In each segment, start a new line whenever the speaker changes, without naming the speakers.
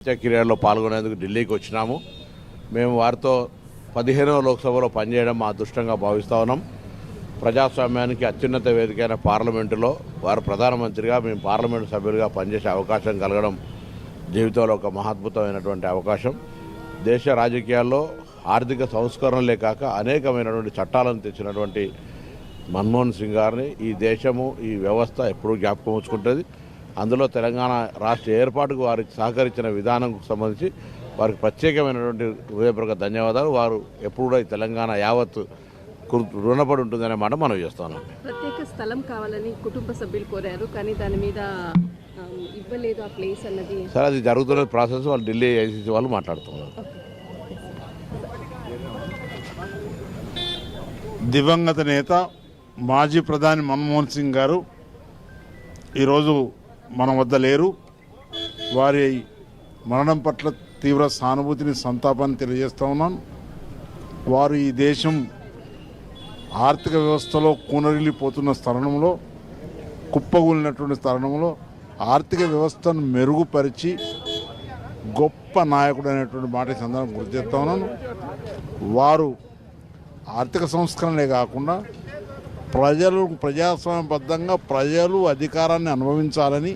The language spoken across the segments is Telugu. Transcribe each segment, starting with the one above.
క్రియల్లో పాల్గొనేందుకు ఢిల్లీకి వచ్చినాము. మేము వారితో 15వ లోక్సభలో పనిచేయడం మా అదృష్టంగా భావిస్తూ ఉన్నాం. ప్రజాస్వామ్యానికి అత్యున్నత వేదికైన పార్లమెంటులో వారు ప్రధానమంత్రిగా, మేము పార్లమెంటు సభ్యులుగా పనిచేసే అవకాశం కలగడం జీవితంలో ఒక మహద్భుతమైనటువంటి అవకాశం. దేశ రాజకీయాల్లో ఆర్థిక సంస్కరణలే కాక అనేకమైనటువంటి చట్టాలను తెచ్చినటువంటి మన్మోహన్ సింగ్ గారిని ఈ దేశము, ఈ వ్యవస్థ ఎప్పుడూ జ్ఞాపకం ఉంచుకుంటుంది. అందులో తెలంగాణ రాష్ట్ర ఏర్పాటుకు వారికి సహకరించిన విధానంకు సంబంధించి వారికి ప్రత్యేకమైనటువంటి హృదయపూర్వక ధన్యవాదాలు. వారు ఎప్పుడు కూడా ఈ తెలంగాణ యావత్ రుణపడి ఉంటుందనే మాట మనం చేస్తున్నాం.
ప్రత్యేక స్థలం కావాలని కుటుంబ సభ్యులు కోరారు, కానీ దాని మీద ఇవ్వలేదు ఆ ప్లేస్ అన్నది.
సరే, అది జరుగుతున్న ప్రాసెస్ వాళ్ళు ఢిల్లీ ఐసీసీ వాళ్ళు మాట్లాడుతున్నారు.
దివంగత నేత మాజీ ప్రధాని మన్మోహన్ సింగ్ గారు ఈరోజు మన వద్ద లేరు. వారి మరణం పట్ల తీవ్ర సానుభూతిని, సంతాపాన్ని తెలియజేస్తూ ఉన్నాను. వారు ఈ దేశం ఆర్థిక వ్యవస్థలో కూనరిల్లిపోతున్న తరుణంలో, కుప్పగూలినటువంటి తరుణంలో ఆర్థిక వ్యవస్థను మెరుగుపరిచి గొప్ప నాయకుడు అనేటువంటి మాట సందర్భం గుర్తు చేస్తూ ఉన్నాను. వారు ఆర్థిక సంస్కరణలే కాకుండా ప్రజాస్వామ్యబద్ధంగా ప్రజలు అధికారాన్ని అనుభవించాలని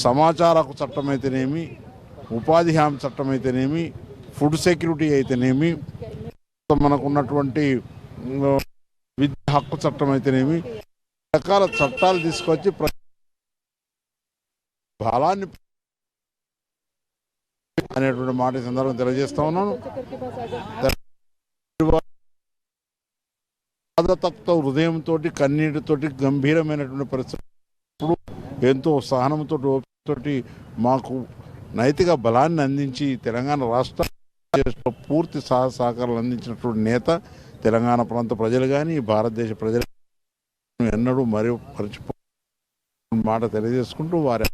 సమాచార హక్కు చట్టం అయితేనేమి, ఉపాధి హామీ చట్టం అయితేనేమి, ఫుడ్ సెక్యూరిటీ అయితేనేమి, మనకు ఉన్నటువంటి విద్యా హక్కు చట్టం అయితేనేమి, రకాల చట్టాలు తీసుకొచ్చి బలాన్ని అనేటువంటి మాట సందర్భం తెలియజేస్తా ఉన్నాను. బాధతత్వ హృదయంతో, కన్నీటితోటి, గంభీరమైనటువంటి పరిస్థితులు ఎంతో సహనంతో, ఓపికతోటి మాకు నైతిక బలాన్ని అందించి తెలంగాణ రాష్ట్ర పూర్తి సహకారాలు అందించినటువంటి నేత తెలంగాణ ప్రాంత ప్రజలు కానీ భారతదేశ ప్రజలు ఎన్నడూ మరీ మర్చిపో మాట తెలియజేసుకుంటూ వారి